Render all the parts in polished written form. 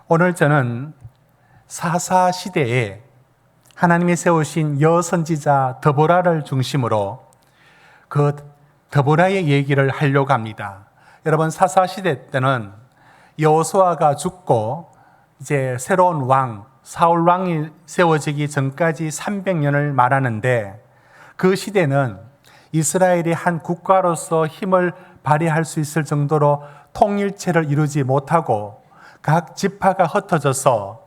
오늘 저는 사사 시대에 하나님이 세우신 여선지자 드보라를 중심으로 그 드보라의 얘기를 하려고 합니다. 여러분, 사사 시대 때는 여호수아가 죽고 이제 새로운 왕 사울 왕이 세워지기 전까지 300년을 말하는데, 그 시대는 이스라엘이 한 국가로서 힘을 발휘할 수 있을 정도로 통일체를 이루지 못하고 각 지파가 흩어져서,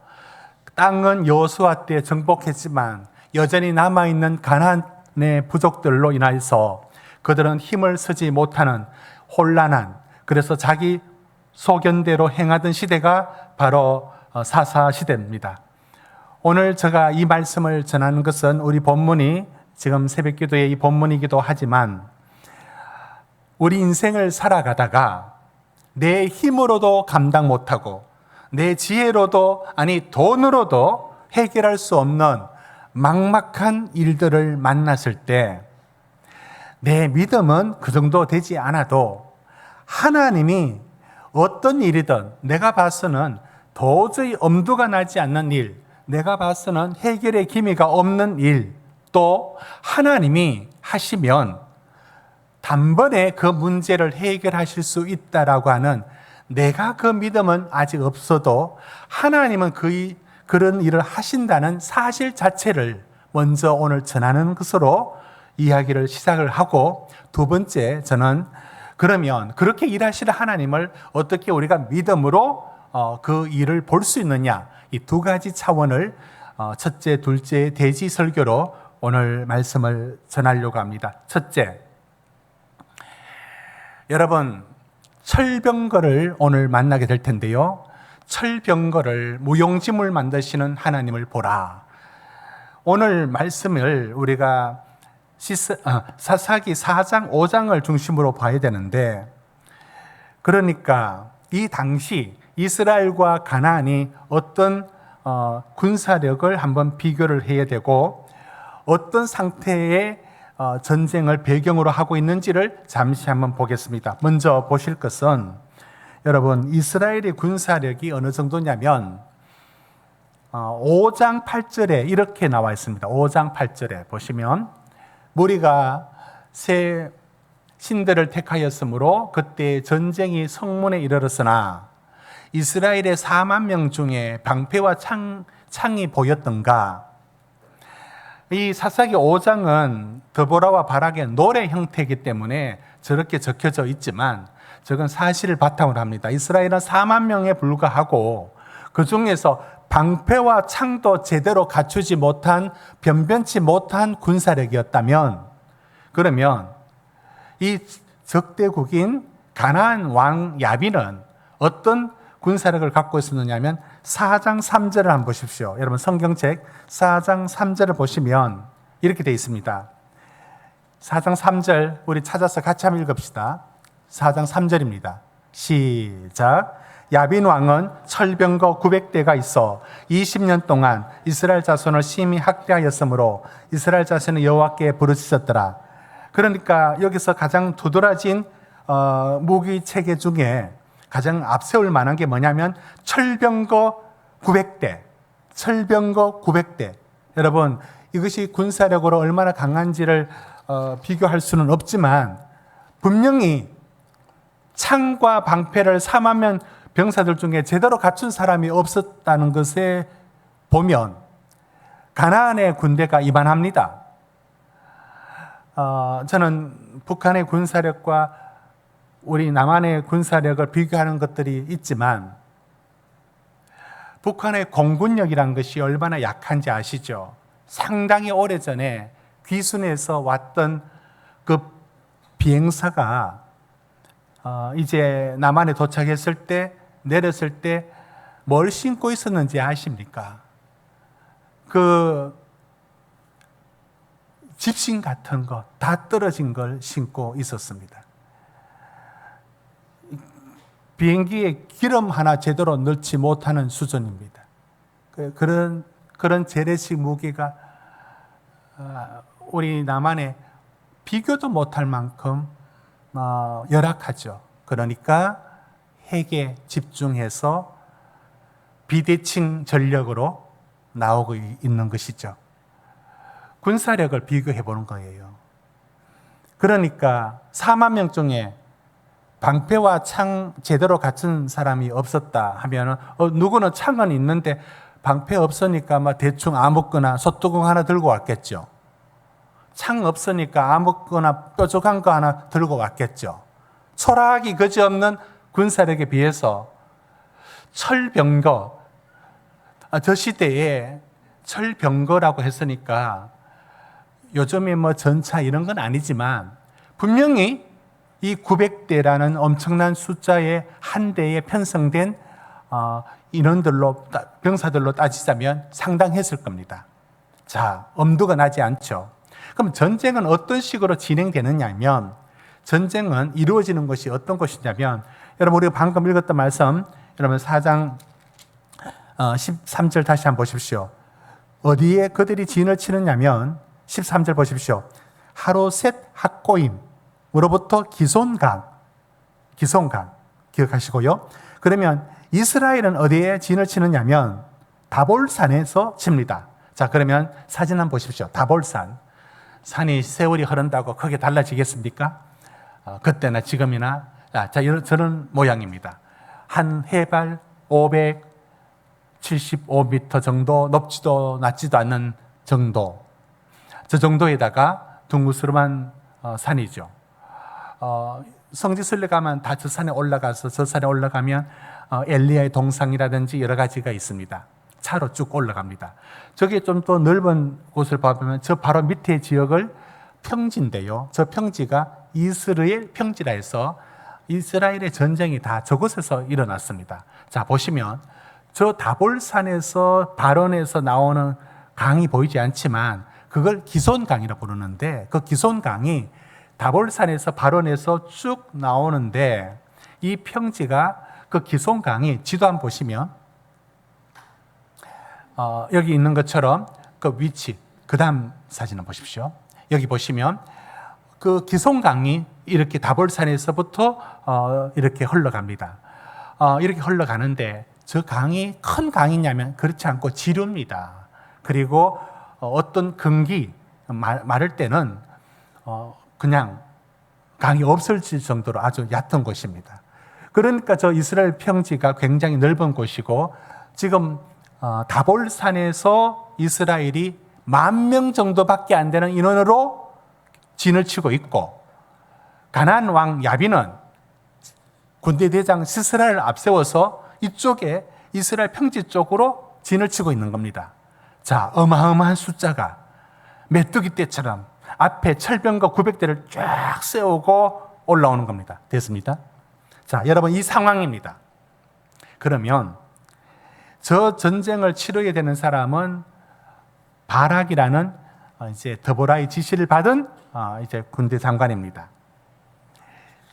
땅은 여호수아 때 정복했지만 여전히 남아있는 가나안의 부족들로 인해서 그들은 힘을 쓰지 못하는 혼란한, 그래서 자기 소견대로 행하던 시대가 바로 사사 시대입니다. 오늘 제가 이 말씀을 전하는 것은 우리 본문이 지금 새벽기도의 이 본문이기도 하지만, 우리 인생을 살아가다가 내 힘으로도 감당 못하고 내 지혜로도, 아니 돈으로도 해결할 수 없는 막막한 일들을 만났을 때 내 믿음은 그 정도 되지 않아도 하나님이 어떤 일이든 내가 봐서는 도저히 엄두가 나지 않는 일, 내가 봐서는 해결의 기미가 없는 일, 또 하나님이 하시면 단번에 그 문제를 해결하실 수 있다라고 하는, 내가 그 믿음은 아직 없어도 하나님은 그런 일을 하신다는 사실 자체를 먼저 오늘 전하는 것으로 이야기를 시작을 하고, 두 번째, 저는 그러면 그렇게 일하시는 하나님을 어떻게 우리가 믿음으로 그 일을 볼 수 있느냐, 이 두 가지 차원을 첫째, 둘째 대지 설교로 오늘 말씀을 전하려고 합니다. 첫째, 여러분, 철병거를 오늘 만나게 될 텐데요. 철병거를 무용지물 만드시는 하나님을 보라. 오늘 말씀을 우리가 사사기 4장 5장을 중심으로 봐야 되는데, 그러니까 이 당시 이스라엘과 가나안이 어떤 군사력을 한번 비교를 해야 되고, 어떤 상태의 전쟁을 배경으로 하고 있는지를 잠시 한번 보겠습니다. 먼저 보실 것은, 여러분, 이스라엘의 군사력이 어느 정도냐면 5장 8절에 이렇게 나와 있습니다. 5장 8절에 보시면, 무리가 새 신들을 택하였으므로 그때 전쟁이 성문에 이르렀으나 이스라엘의 4만 명 중에 방패와 창이 보였던가. 이 사사기 5장은 드보라와 바락의 노래 형태이기 때문에 저렇게 적혀져 있지만, 저건 사실을 바탕으로 합니다. 이스라엘은 4만 명에 불과하고 그 중에서 방패와 창도 제대로 갖추지 못한, 변변치 못한 군사력이었다면, 그러면 이 적대국인 가나안 왕 야빈은 어떤 군사력을 갖고 있었느냐면 4장 3절을 한번 보십시오. 여러분, 성경책 4장 3절을 보시면 이렇게 되어 있습니다. 4장 3절 우리 찾아서 같이 한번 읽읍시다. 4장 3절입니다. 시작. 야빈 왕은 철병거 900대가 있어 20년 동안 이스라엘 자손을 심히 학대하였으므로 이스라엘 자손은 여호와께 부르짖었더라. 그러니까 여기서 가장 두드러진 무기 체계 중에 가장 앞세울 만한 게 뭐냐면 철병거 900대. 철병거 900대. 여러분, 이것이 군사력으로 얼마나 강한지를 비교할 수는 없지만, 분명히 창과 방패를 4만 명 병사들 중에 제대로 갖춘 사람이 없었다는 것에 보면 가나안의 군대가 이만합니다. 저는 북한의 군사력과 우리 남한의 군사력을 비교하는 것들이 있지만, 북한의 공군력이란 것이 얼마나 약한지 아시죠? 상당히 오래전에 귀순에서 왔던 그 비행사가 이제 남한에 도착했을 때, 내렸을 때 뭘 신고 있었는지 아십니까? 그 집신 같은 거 다 떨어진 걸 신고 있었습니다. 비행기에 기름 하나 제대로 넣지 못하는 수준입니다. 그런 재래식 무기가 우리 남한에 비교도 못할 만큼 열악하죠. 그러니까 핵에 집중해서 비대칭 전력으로 나오고 있는 것이죠. 군사력을 비교해 보는 거예요. 그러니까 4만 명 중에 방패와 창 제대로 갖춘 사람이 없었다 하면은 누구는 창은 있는데 방패 없으니까 막 대충 아무거나 솥뚜껑 하나 들고 왔겠죠. 창 없으니까 아무거나 뾰족한 거 하나 들고 왔겠죠. 초라하기 그지없는 군사력에 비해서 철병거, 저 시대에 철병거라고 했으니까 요즘에 뭐 전차 이런 건 아니지만 분명히 이 900대라는 엄청난 숫자의 한 대에 편성된 인원들로, 병사들로 따지자면 상당했을 겁니다. 자, 엄두가 나지 않죠. 그럼 전쟁은 어떤 식으로 진행되느냐 하면, 전쟁은 이루어지는 것이 어떤 것이냐면, 여러분 우리가 방금 읽었던 말씀, 여러분 4장 13절 다시 한번 보십시오. 어디에 그들이 진을 치느냐면 13절 보십시오. 하로셋 학고임으로부터 기손강 기억하시고요. 그러면 이스라엘은 어디에 진을 치느냐면 다볼산에서 칩니다. 자, 그러면 사진 한번 보십시오. 다볼산. 산이 세월이 흐른다고 크게 달라지겠습니까? 그때나 지금이나. 자, 저런 모양입니다. 한 해발 575m 정도, 높지도 낮지도 않는 정도. 저 정도에다가 둥그스름한 산이죠. 성지순례 가면 다 저 산에 올라가서, 저 산에 올라가면 엘리야의 동상이라든지 여러 가지가 있습니다. 차로 쭉 올라갑니다. 저게 좀 더 넓은 곳을 보면 저 바로 밑에 지역을 평지인데요. 저 평지가 이스라엘 평지라 해서 이스라엘의 전쟁이 다 저곳에서 일어났습니다. 자, 보시면 저 다볼산에서 발원에서 나오는 강이 보이지 않지만 그걸 기손강이라고 부르는데, 그 기손강이 다볼산에서 발원해서 쭉 나오는데, 이 평지가 그 기손강이 지도 한번 보시면 여기 있는 것처럼 그 위치, 그 다음 사진을 보십시오. 여기 보시면 그 기손강이 이렇게 다볼산에서부터 이렇게 흘러갑니다. 이렇게 흘러가는데 저 강이 큰 강이냐면 그렇지 않고 지류입니다. 그리고 어떤 근기, 마를 때는 그냥 강이 없어질 정도로 아주 얕은 곳입니다. 그러니까 저 이스라엘 평지가 굉장히 넓은 곳이고, 지금 다볼산에서 이스라엘이 10,000명 정도밖에 안 되는 인원으로 진을 치고 있고, 가나안 왕 야빈은 군대 대장 시스라를 앞세워서 이쪽에 이스라엘 평지 쪽으로 진을 치고 있는 겁니다. 자, 어마어마한 숫자가 메뚜기 떼처럼 앞에 철병거 900대를 쫙 세우고 올라오는 겁니다. 됐습니다? 자, 여러분 이 상황입니다. 그러면 저 전쟁을 치르게 되는 사람은 바락이라는 이제 드보라의 지시를 받은 이제 군대 장관입니다.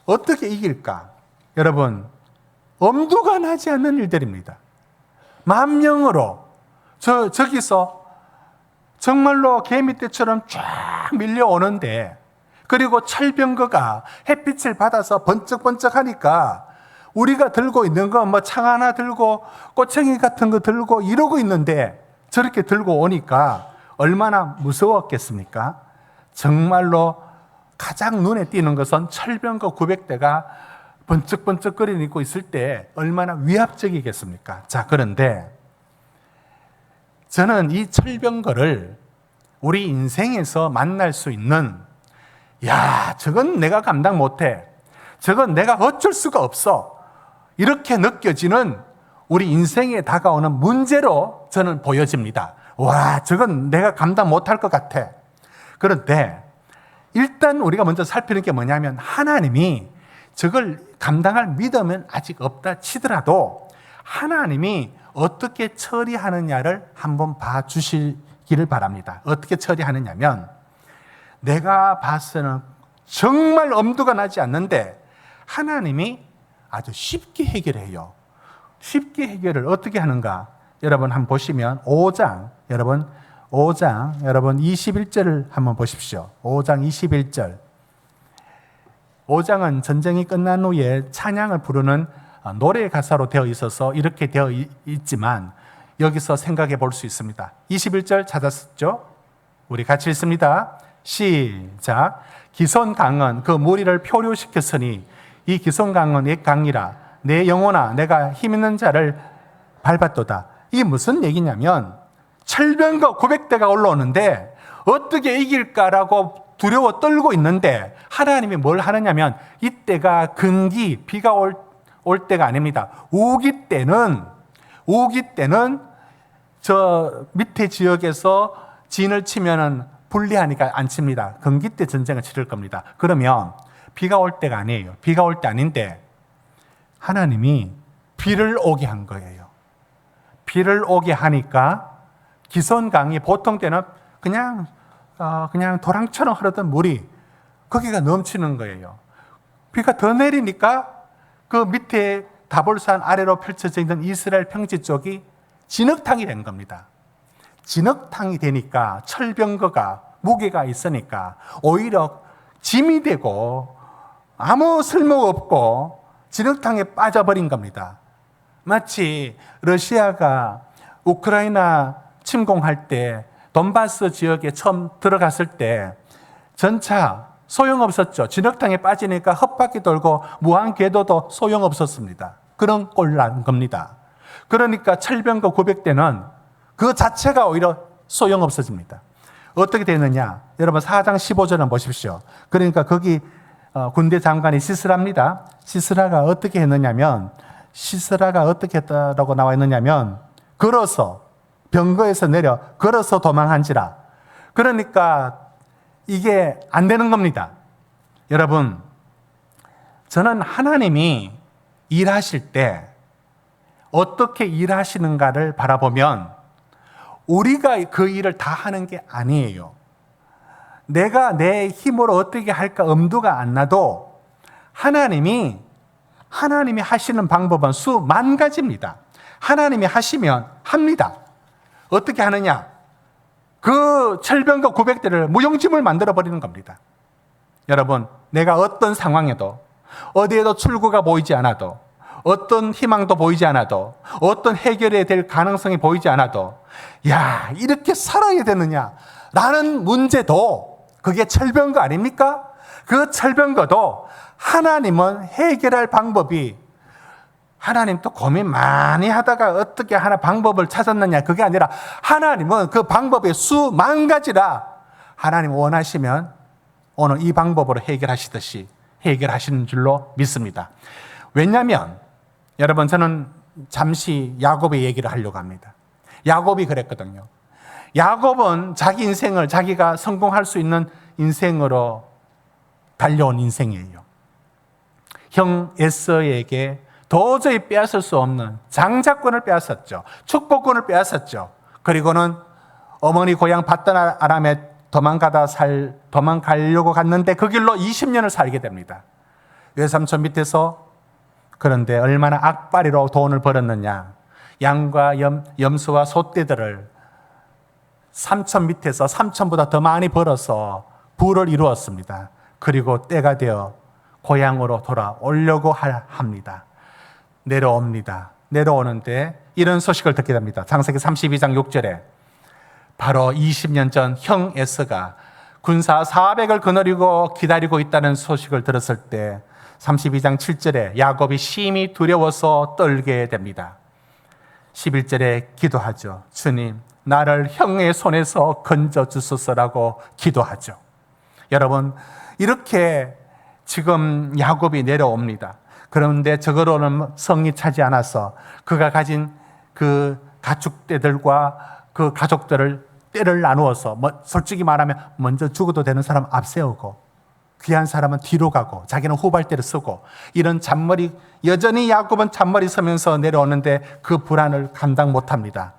어떻게 이길까? 여러분, 엄두가 나지 않는 일들입니다. 10,000명으로 저기서 정말로 개미떼처럼 쫙 밀려오는데, 그리고 철병거가 햇빛을 받아서 번쩍번쩍 하니까 우리가 들고 있는 건 뭐 창 하나 들고 꼬챙이 같은 거 들고 이러고 있는데, 저렇게 들고 오니까 얼마나 무서웠겠습니까? 정말로 가장 눈에 띄는 것은 철병거 900대가 번쩍번쩍거리고 있을 때 얼마나 위압적이겠습니까? 자, 그런데 저는 이 철병거를 우리 인생에서 만날 수 있는, 야, 저건 내가 감당 못해, 저건 내가 어쩔 수가 없어, 이렇게 느껴지는 우리 인생에 다가오는 문제로 저는 보여집니다. 와, 저건 내가 감당 못할 것 같아. 그런데 일단 우리가 먼저 살피는 게 뭐냐면, 하나님이 저걸 감당할 믿음은 아직 없다 치더라도 하나님이 어떻게 처리하느냐를 한번 봐주시기를 바랍니다. 어떻게 처리하느냐면, 내가 봐서는 정말 엄두가 나지 않는데 하나님이 아주 쉽게 해결해요. 쉽게 해결을 어떻게 하는가? 여러분 한번 보시면 5장, 여러분 21절을 한번 보십시오. 5장 21절. 5장은 전쟁이 끝난 후에 찬양을 부르는 노래 가사로 되어 있어서 이렇게 되어 있지만 여기서 생각해 볼 수 있습니다. 21절 찾았죠? 우리 같이 읽습니다. 시작. 기손강은 그 무리를 표류시켰으니 이 기손강은 옛 강이라 내 영혼아 내가 힘있는 자를 밟았도다. 이게 무슨 얘기냐면 철병거 900대가 올라오는데 어떻게 이길까라고 두려워 떨고 있는데 하나님이 뭘 하느냐면 이때가 근기, 비가 올 때가 아닙니다. 우기 때는 저 밑에 지역에서 진을 치면은 불리하니까 안 칩니다. 근기 때 전쟁을 치를 겁니다. 그러면 비가 올 때가 아니에요. 비가 올 때 아닌데 하나님이 비를 오게 한 거예요. 비를 오게 하니까 기손강이 보통 때는 그냥 도랑처럼 흐르던 물이 거기가 넘치는 거예요. 비가 더 내리니까 그 밑에 다볼산 아래로 펼쳐져 있는 이스라엘 평지 쪽이 진흙탕이 된 겁니다. 진흙탕이 되니까 철병거가 무게가 있으니까 오히려 짐이 되고 아무 쓸모가 없고 진흙탕에 빠져버린 겁니다. 마치 러시아가 우크라이나 침공할 때 돈바스 지역에 처음 들어갔을 때 전차 소용없었죠. 진흙탕에 빠지니까 헛바퀴 돌고 무한 궤도도 소용없었습니다. 그런 꼴 난 겁니다. 그러니까 철병거 900대는 그 자체가 오히려 소용없어집니다. 어떻게 되느냐? 여러분 4장 15절을 보십시오. 그러니까 거기 군대 장관이 시스라입니다. 시스라가 어떻게 했느냐면 시스라가 어떻게 했다라고 나와 있느냐면 걸어서 병거에서 내려 걸어서 도망한지라. 그러니까 이게 안 되는 겁니다. 여러분, 저는 하나님이 일하실 때 어떻게 일하시는가를 바라보면 우리가 그 일을 다 하는 게 아니에요. 내가 내 힘으로 어떻게 할까 엄두가 안 나도 하나님이 하시는 방법은 수만 가지입니다. 하나님이 하시면 합니다. 어떻게 하느냐? 그 철병거 900대를 무용지물 만들어 버리는 겁니다. 여러분, 내가 어떤 상황에도 어디에도 출구가 보이지 않아도 어떤 희망도 보이지 않아도 어떤 해결이 될 가능성이 보이지 않아도 야, 이렇게 살아야 되느냐? 라는 문제도 그게 철병거 아닙니까? 그 철병거도 하나님은 해결할 방법이 하나님 또 고민 많이 하다가 어떻게 하나 방법을 찾았느냐 그게 아니라 하나님은 그 방법이 수만 가지라 하나님 원하시면 오늘 이 방법으로 해결하시듯이 해결하시는 줄로 믿습니다. 왜냐하면 여러분 저는 잠시 야곱의 얘기를 하려고 합니다. 야곱이 그랬거든요. 야곱은 자기 인생을 자기가 성공할 수 있는 인생으로 달려온 인생이에요. 형 에서에게 도저히 빼앗을 수 없는 장자권을 빼앗았죠. 축복권을 빼앗았죠. 그리고는 어머니 고향 밧단 아람에 도망가려고 갔는데 그 길로 20년을 살게 됩니다. 외삼촌 밑에서. 그런데 얼마나 악바리로 돈을 벌었느냐. 양과 염소와 소떼들을 삼촌 밑에서 삼촌보다 더 많이 벌어서 부를 이루었습니다. 그리고 때가 되어 고향으로 돌아오려고 합니다. 내려옵니다. 내려오는데 이런 소식을 듣게 됩니다. 창세기 32장 6절에 바로 20년 전 형 에서가 군사 400을 거느리고 기다리고 있다는 소식을 들었을 때 32장 7절에 야곱이 심히 두려워서 떨게 됩니다. 11절에 기도하죠. 주님, 나를 형의 손에서 건져 주소서라고 기도하죠. 여러분, 이렇게 지금 야곱이 내려옵니다. 그런데 저거로는 성이 차지 않아서 그가 가진 그 가축대들과 그 가족들을 때를 나누어서 솔직히 말하면 먼저 죽어도 되는 사람 앞세우고 귀한 사람은 뒤로 가고 자기는 후발대를 쓰고 이런 잔머리, 여전히 야곱은 잔머리 서면서 내려오는데 그 불안을 감당 못합니다.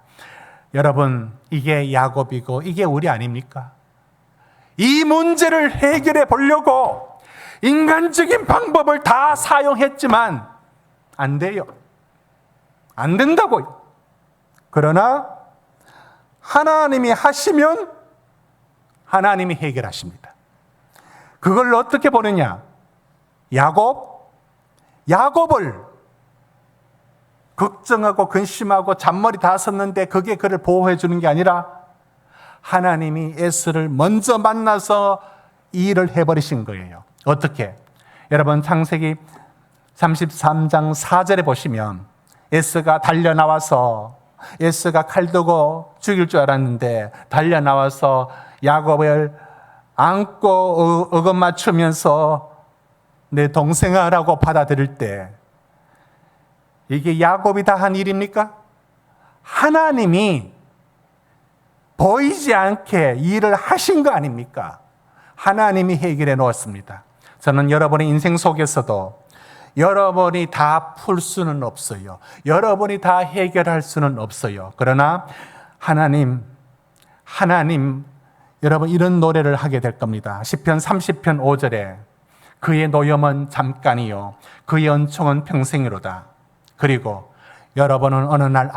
여러분, 이게 야곱이고 이게 우리 아닙니까? 이 문제를 해결해 보려고 인간적인 방법을 다 사용했지만 안 돼요. 안 된다고요. 그러나 하나님이 하시면 하나님이 해결하십니다. 그걸 어떻게 보느냐? 야곱을 걱정하고 근심하고 잔머리 다 섰는데 그게 그를 보호해 주는 게 아니라 하나님이 에스를 먼저 만나서 이 일을 해버리신 거예요. 어떻게? 여러분 창세기 33장 4절에 보시면 에스가 달려나와서 에스가 칼 들고 죽일 줄 알았는데 달려나와서 야곱을 안고 어금 맞추면서 내 동생아라고 받아들일 때 이게 야곱이 다 한 일입니까? 하나님이 보이지 않게 일을 하신 거 아닙니까? 하나님이 해결해 놓았습니다. 저는 여러분의 인생 속에서도 여러분이 다 풀 수는 없어요. 여러분이 다 해결할 수는 없어요. 그러나 하나님, 여러분 이런 노래를 하게 될 겁니다. 시편 30편 5절에 그의 노염은 잠깐이요 그의 은총은 평생이로다. 그리고 여러분은 어느 날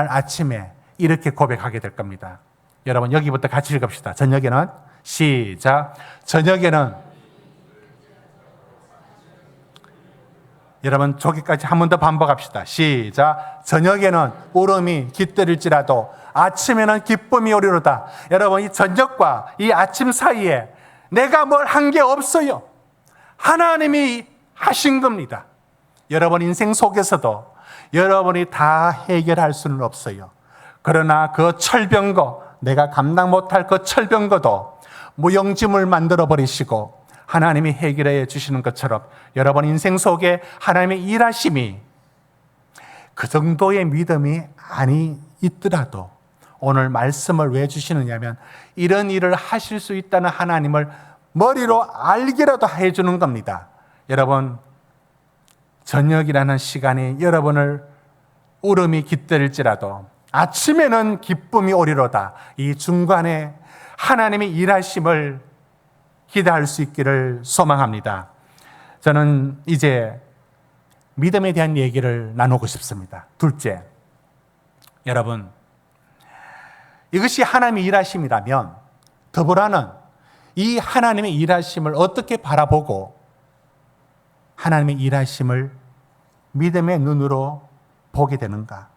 아침에 이렇게 고백하게 될 겁니다. 여러분 여기부터 같이 읽읍시다. 저녁에는 시작. 저녁에는 여러분 저기까지 한 번 더 반복합시다. 시작. 저녁에는 울음이 깃들일지라도 아침에는 기쁨이 오리로다. 여러분 이 저녁과 이 아침 사이에 내가 뭘 한 게 없어요. 하나님이 하신 겁니다. 여러분 인생 속에서도 여러분이 다 해결할 수는 없어요. 그러나 그 철병거, 내가 감당 못할 그 철병거도 무용지물 만들어 버리시고 하나님이 해결해 주시는 것처럼 여러분 인생 속에 하나님의 일하심이 그 정도의 믿음이 아니 있더라도 오늘 말씀을 왜 주시느냐면 이런 일을 하실 수 있다는 하나님을 머리로 알기라도 해주는 겁니다. 여러분 저녁이라는 시간이 여러분을 울음이 깃들일지라도 아침에는 기쁨이 오리로다. 이 중간에 하나님의 일하심을 기대할 수 있기를 소망합니다. 저는 이제 믿음에 대한 얘기를 나누고 싶습니다. 둘째, 여러분 이것이 하나님의 일하심이라면 더불어는 이 하나님의 일하심을 어떻게 바라보고 하나님의 일하심을 믿음의 눈으로 보게 되는가?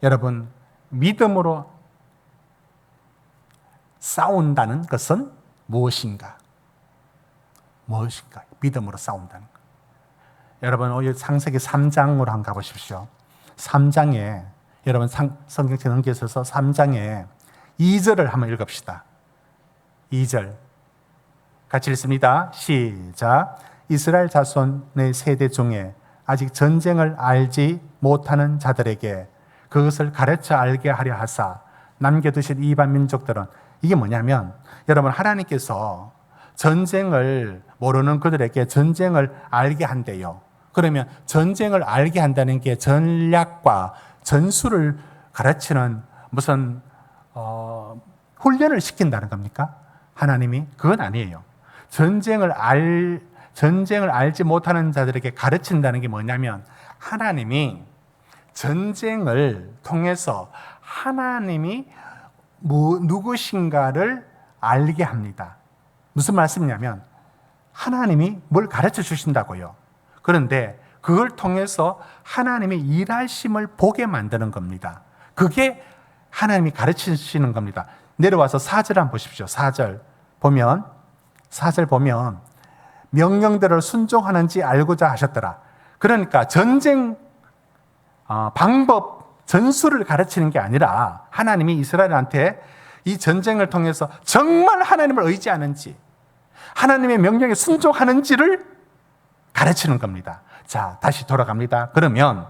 여러분 믿음으로 싸운다는 것은 무엇인가? 믿음으로 싸운다는 것. 여러분 오늘 창세기 3장으로 한번 가보십시오. 3장에 여러분 성경책 넘겨서서 3장에 2절을 한번 읽읍시다. 2절 같이 읽습니다. 시작. 이스라엘 자손의 세대 중에 아직 전쟁을 알지 못하는 자들에게 그것을 가르쳐 알게 하려 하사 남겨두신 이방 민족들은 이게 뭐냐면 여러분 하나님께서 전쟁을 모르는 그들에게 전쟁을 알게 한대요. 그러면 전쟁을 알게 한다는 게 전략과 전술을 가르치는 무슨 훈련을 시킨다는 겁니까? 하나님이 그건 아니에요. 전쟁을 알지 못하는 자들에게 가르친다는 게 뭐냐면 하나님이 전쟁을 통해서 하나님이 누구신가를 알게 합니다. 무슨 말씀이냐면 하나님이 뭘 가르쳐 주신다고요. 그런데 그걸 통해서 하나님의 일하심을 보게 만드는 겁니다. 그게 하나님이 가르치시는 겁니다. 내려와서 4절 한번 보십시오. 4절 보면 명령대로 순종하는지 알고자 하셨더라. 그러니까 전쟁 방법, 전술을 가르치는 게 아니라 하나님이 이스라엘한테 이 전쟁을 통해서 정말 하나님을 의지하는지 하나님의 명령에 순종하는지를 가르치는 겁니다. 자, 다시 돌아갑니다. 그러면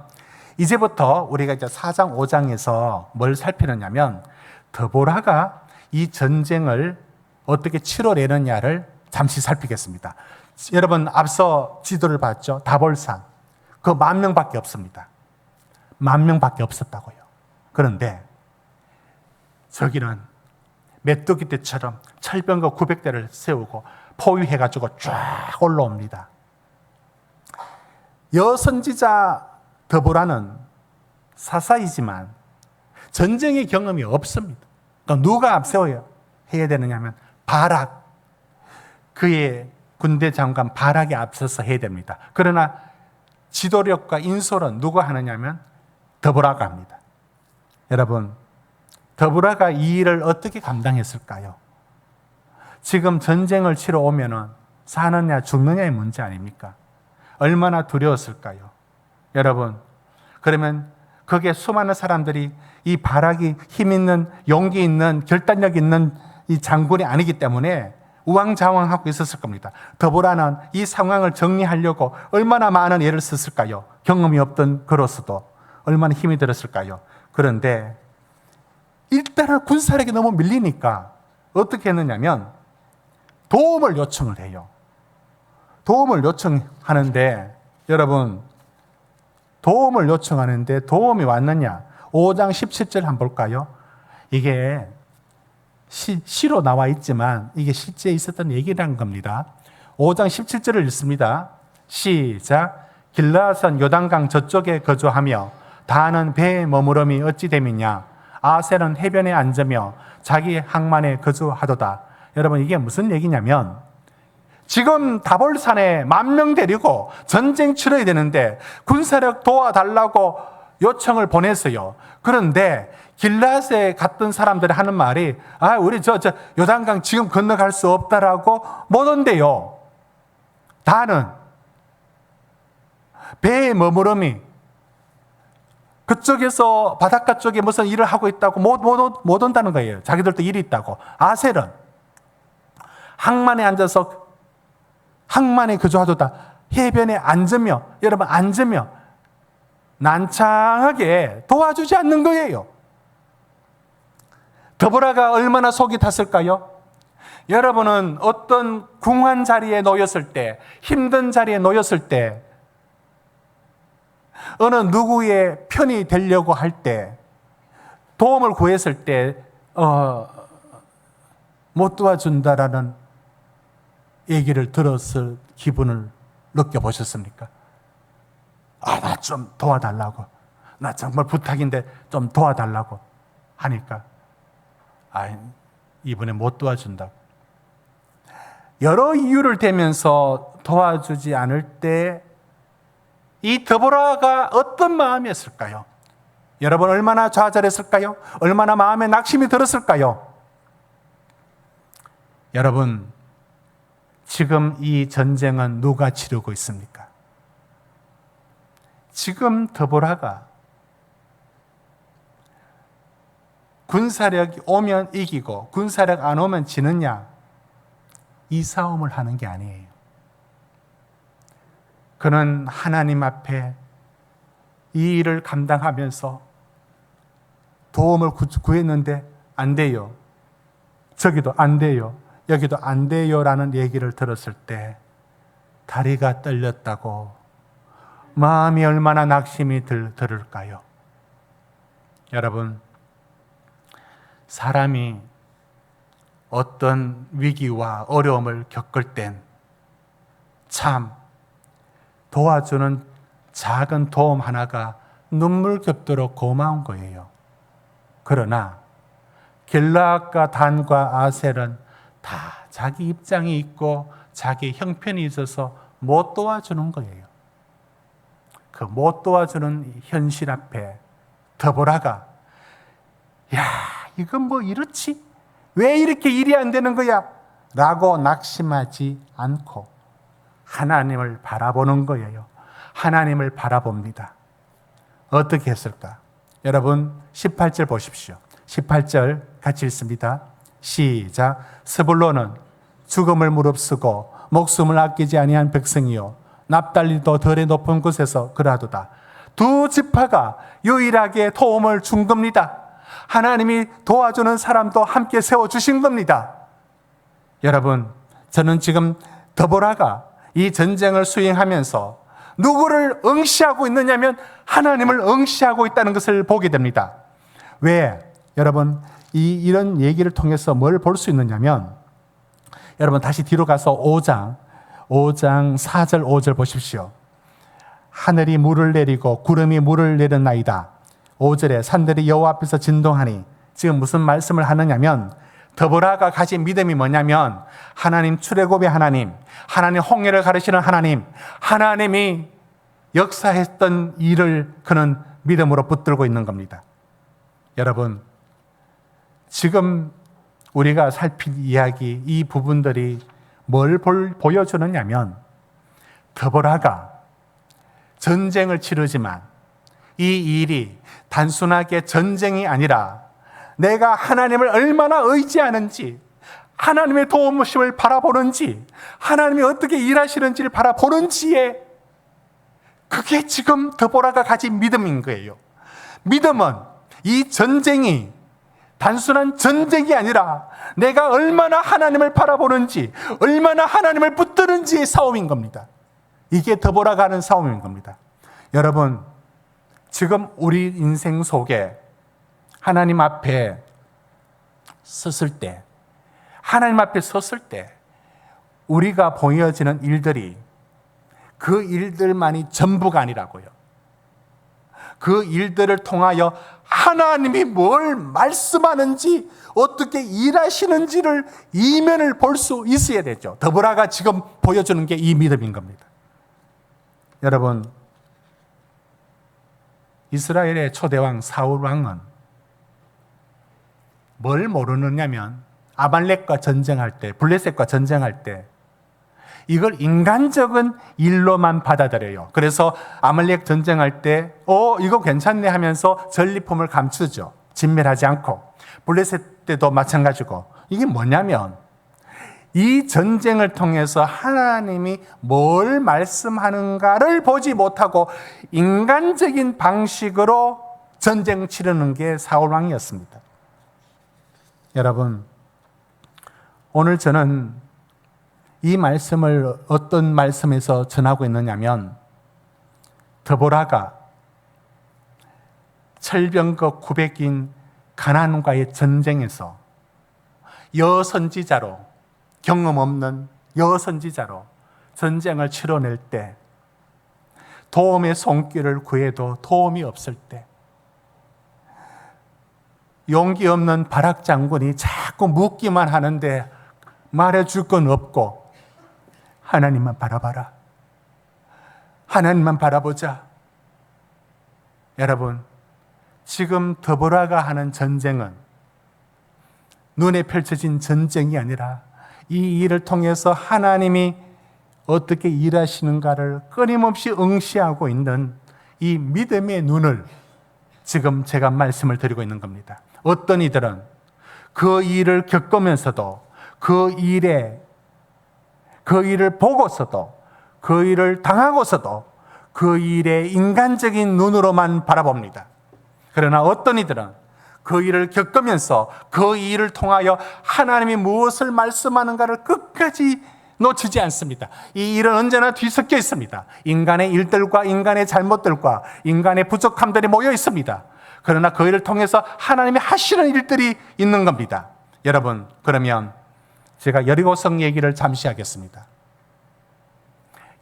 이제부터 우리가 이제 4장, 5장에서 뭘 살피느냐면 드보라가 이 전쟁을 어떻게 치러내느냐를 잠시 살피겠습니다. 여러분 앞서 지도를 봤죠? 다볼산. 그 10,000명밖에 없습니다. 10,000명밖에 없었다고요. 그런데 저기는 메뚜기 떼처럼 철병거 900대를 세우고 포위해가지고 쫙 올라옵니다. 여선지자 드보라는 사사이지만 전쟁의 경험이 없습니다. 그러니까 누가 앞세워야 되느냐 하면 바락, 그의 군대 장관 바락이 앞서서 해야 됩니다. 그러나 지도력과 인솔은 누가 하느냐면 드보라가 합니다. 여러분, 드보라가 이 일을 어떻게 감당했을까요? 지금 전쟁을 치러 오면은 사느냐 죽느냐의 문제 아닙니까? 얼마나 두려웠을까요? 여러분, 그러면 거기에 수많은 사람들이 이 바락이 힘 있는, 용기 있는, 결단력 있는 이 장군이 아니기 때문에 우왕좌왕하고 있었을 겁니다. 드보라는 이 상황을 정리하려고 얼마나 많은 애를 썼을까요? 경험이 없던 그로서도 얼마나 힘이 들었을까요? 그런데 일단은 군사력이 너무 밀리니까 어떻게 했느냐면 도움을 요청을 해요. 도움을 요청하는데 여러분, 도움을 요청하는데 도움이 왔느냐? 5장 17절 한번 볼까요? 이게 시로 나와 있지만 이게 실제 있었던 얘기라는 겁니다. 5장 17절을 읽습니다. 시작. 길라앗은 요단강 저쪽에 거주하며 다는 배에 머무름이 어찌 됨이냐? 아셀은 해변에 앉으며 자기 항만에 거주하도다. 여러분, 이게 무슨 얘기냐면 지금 다볼산에 10,000명 데리고 전쟁 치러야 되는데 군사력 도와달라고 요청을 보냈어요. 그런데 길라앗에 갔던 사람들이 하는 말이 우리 저 요단강 지금 건너갈 수 없다라고 못 온대요. 다는 배에 머무름이 그쪽에서 바닷가 쪽에 무슨 일을 하고 있다고 못 온다는 거예요. 자기들도 일이 있다고. 아셀은 항만에 앉아서 항만에 거주하도다. 해변에 앉으며, 여러분 앉으며 난창하게 도와주지 않는 거예요. 드보라가 얼마나 속이 탔을까요? 여러분은 어떤 궁한 자리에 놓였을 때, 힘든 자리에 놓였을 때, 어느 누구의 편이 되려고 할 때, 도움을 구했을 때 못 도와준다라는 얘기를 들었을 기분을 느껴보셨습니까? 나 좀 도와달라고. 나 정말 부탁인데 좀 도와달라고 하니까 이번에 못 도와준다고. 여러 이유를 대면서 도와주지 않을 때 이 드보라가 어떤 마음이었을까요? 여러분, 얼마나 좌절했을까요? 얼마나 마음에 낙심이 들었을까요? 여러분, 지금 이 전쟁은 누가 치르고 있습니까? 지금 드보라가 군사력이 오면 이기고 군사력 안 오면 지느냐, 이 싸움을 하는 게 아니에요. 그는 하나님 앞에 이 일을 감당하면서 도움을 구했는데 안 돼요. 저기도 안 돼요. 여기도 안 돼요라는 얘기를 들었을 때 다리가 떨렸다고 마음이 얼마나 낙심이 들을까요? 여러분, 사람이 어떤 위기와 어려움을 겪을 땐 참 도와주는 작은 도움 하나가 눈물겹도록 고마운 거예요. 그러나 길라앗과 단과 아셀은 다 자기 입장이 있고 자기 형편이 있어서 못 도와주는 거예요. 그 못 도와주는 현실 앞에 드보라가 이건 뭐 이렇지? 왜 이렇게 일이 안 되는 거야? 라고 낙심하지 않고 하나님을 바라보는 거예요. 하나님을 바라봅니다. 어떻게 했을까? 여러분 18절 보십시오. 18절 같이 읽습니다. 시작. 스불론은 죽음을 무릅쓰고 목숨을 아끼지 아니한 백성이요 납달리도 덜에 높은 곳에서 그라도다. 두 지파가 유일하게 도움을 준 겁니다. 하나님이 도와주는 사람도 함께 세워주신 겁니다. 여러분, 저는 지금 드보라가 이 전쟁을 수행하면서 누구를 응시하고 있느냐면 하나님을 응시하고 있다는 것을 보게 됩니다. 왜? 여러분, 이런 얘기를 통해서 뭘 볼 수 있느냐면, 여러분 다시 뒤로 가서 5장 4절 5절 보십시오. 하늘이 물을 내리고 구름이 물을 내렸나이다. 5절에 산들이 여호와 앞에서 진동하니, 지금 무슨 말씀을 하느냐면 드보라가 가진 믿음이 뭐냐면 하나님 출애굽의 하나님, 하나님 홍해를 가르치는 하나님, 하나님이 역사했던 일을 그는 믿음으로 붙들고 있는 겁니다. 여러분, 지금 우리가 살필 이야기, 이 부분들이 뭘 보여주느냐면, 드보라가 전쟁을 치르지만 이 일이 단순하게 전쟁이 아니라 내가 하나님을 얼마나 의지하는지, 하나님의 도우심을 바라보는지, 하나님이 어떻게 일하시는지를 바라보는지에, 그게 지금 드보라가 가진 믿음인 거예요. 믿음은 이 전쟁이 단순한 전쟁이 아니라 내가 얼마나 하나님을 바라보는지, 얼마나 하나님을 붙드는지의 싸움인 겁니다. 이게 드보라가 하는 싸움인 겁니다. 여러분, 지금 우리 인생 속에 하나님 앞에 섰을 때, 하나님 앞에 섰을 때 우리가 보여지는 일들이 그 일들만이 전부가 아니라고요. 그 일들을 통하여 하나님이 뭘 말씀하는지, 어떻게 일하시는지를 이면을 볼 수 있어야 되죠. 드보라가 지금 보여주는 게 이 믿음인 겁니다. 여러분, 이스라엘의 초대왕 사울 왕은 뭘 모르느냐면, 아말렉과 전쟁할 때, 블레셋과 전쟁할 때 이걸 인간적인 일로만 받아들여요. 그래서 아말렉 전쟁할 때 이거 괜찮네 하면서 전리품을 감추죠. 진멸하지 않고. 블레셋 때도 마찬가지고. 이게 뭐냐면, 이 전쟁을 통해서 하나님이 뭘 말씀하는가를 보지 못하고 인간적인 방식으로 전쟁 치르는 게 사울 왕이었습니다. 여러분, 오늘 저는 이 말씀을 어떤 말씀에서 전하고 있느냐면, 드보라가 철병거 900인 가나안과의 전쟁에서 여선지자로, 경험 없는 여선지자로 전쟁을 치러낼 때, 도움의 손길을 구해도 도움이 없을 때, 용기 없는 바락 장군이 자꾸 묻기만 하는데 말해줄 건 없고, 하나님만 바라봐라, 하나님만 바라보자. 여러분, 지금 드보라가 하는 전쟁은 눈에 펼쳐진 전쟁이 아니라 이 일을 통해서 하나님이 어떻게 일하시는가를 끊임없이 응시하고 있는 이 믿음의 눈을 지금 제가 말씀을 드리고 있는 겁니다. 어떤 이들은 그 일을 겪으면서도, 그 일을 보고서도, 그 일을 당하고서도 그 일의 인간적인 눈으로만 바라봅니다. 그러나 어떤 이들은 그 일을 겪으면서 그 일을 통하여 하나님이 무엇을 말씀하는가를 끝까지 놓치지 않습니다. 이 일은 언제나 뒤섞여 있습니다. 인간의 일들과 인간의 잘못들과 인간의 부족함들이 모여 있습니다. 그러나 그 일을 통해서 하나님이 하시는 일들이 있는 겁니다. 여러분, 그러면 제가 여리고성 얘기를 잠시 하겠습니다.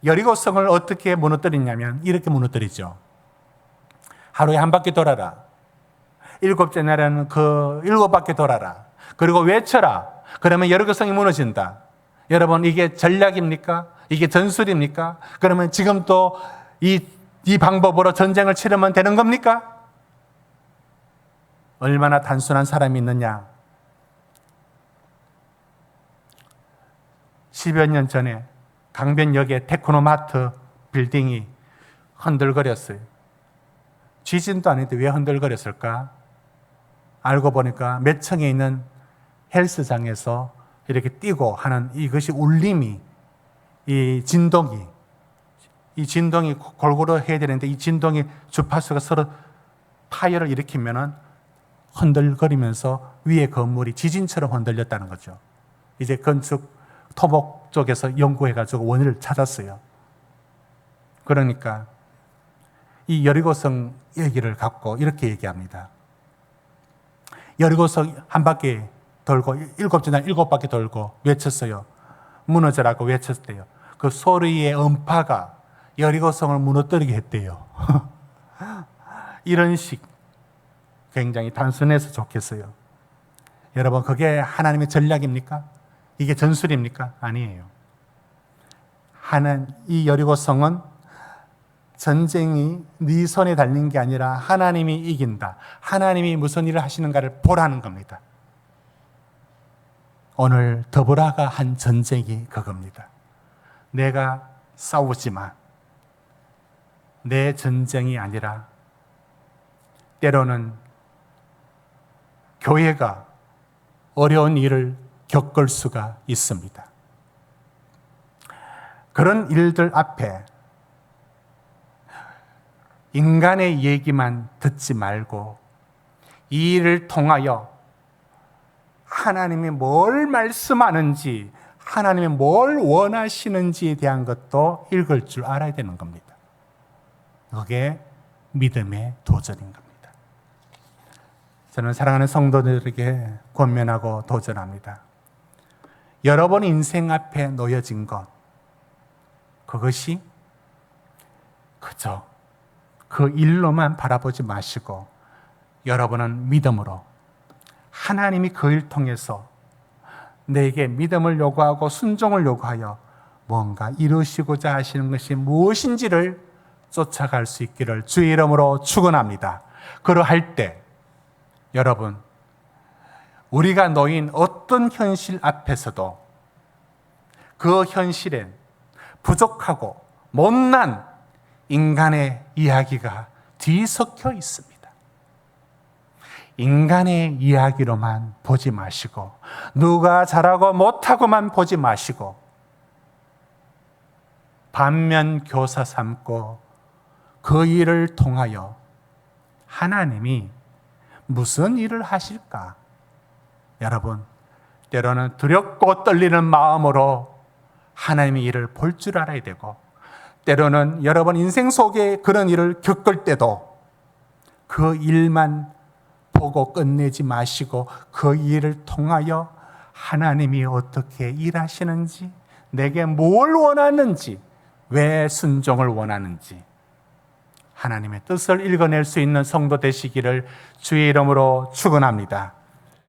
여리고성을 어떻게 무너뜨리냐면 이렇게 무너뜨리죠. 하루에 한 바퀴 돌아라. 일곱째 날에는 그 7바퀴 돌아라. 그리고 외쳐라. 그러면 여리고성이 무너진다. 여러분, 이게 전략입니까? 이게 전술입니까? 그러면 지금 또 이 방법으로 전쟁을 치르면 되는 겁니까? 얼마나 단순한 사람이 있느냐. 10여 년 전에 강변역의 테크노마트 빌딩이 흔들거렸어요. 지진도 아닌데 왜 흔들거렸을까? 알고 보니까 몇 층에 있는 헬스장에서 이렇게 뛰고 하는 이것이 울림이, 이 진동이 골고루 해야 되는데 이 진동이 주파수가 서로 파열을 일으키면은 흔들거리면서 위에 건물이 지진처럼 흔들렸다는 거죠. 이제 건축 토목 쪽에서 연구해가지고 원인을 찾았어요. 그러니까 이 여리고성 얘기를 갖고 이렇게 얘기합니다. 여리고성 한 바퀴 돌고 7바퀴 돌고 외쳤어요. 무너져라고 외쳤대요. 그 소리의 음파가 여리고성을 무너뜨리게 했대요. 이런 식, 굉장히 단순해서 좋겠어요. 여러분, 그게 하나님의 전략입니까? 이게 전술입니까? 아니에요. 이 여리고성은 전쟁이 네 손에 달린 게 아니라 하나님이 이긴다. 하나님이 무슨 일을 하시는가를 보라는 겁니다. 오늘 드보라가 한 전쟁이 그겁니다. 내가 싸우지만 내 전쟁이 아니라 때로는 교회가 어려운 일을 겪을 수가 있습니다. 그런 일들 앞에 인간의 얘기만 듣지 말고 이 일을 통하여 하나님이 뭘 말씀하는지, 하나님이 뭘 원하시는지에 대한 것도 읽을 줄 알아야 되는 겁니다. 그게 믿음의 도전인 겁니다. 저는 사랑하는 성도들에게 권면하고 도전합니다. 여러분 인생 앞에 놓여진 것, 그것이 그저 그 일로만 바라보지 마시고 여러분은 믿음으로 하나님이 그 일 통해서 내게 믿음을 요구하고 순종을 요구하여 뭔가 이루시고자 하시는 것이 무엇인지를 쫓아갈 수 있기를 주의 이름으로 축원합니다. 그러할 때 여러분, 우리가 놓인 어떤 현실 앞에서도 그 현실엔 부족하고 못난 인간의 이야기가 뒤섞여 있습니다. 인간의 이야기로만 보지 마시고 누가 잘하고 못하고만 보지 마시고 반면 교사 삼고 그 일을 통하여 하나님이 무슨 일을 하실까? 여러분, 때로는 두렵고 떨리는 마음으로 하나님의 일을 볼 줄 알아야 되고, 때로는 여러분 인생 속에 그런 일을 겪을 때도 그 일만 보고 끝내지 마시고 그 일을 통하여 하나님이 어떻게 일하시는지, 내게 뭘 원하는지, 왜 순종을 원하는지 하나님의 뜻을 읽어낼 수 있는 성도 되시기를 주의 이름으로 축원합니다.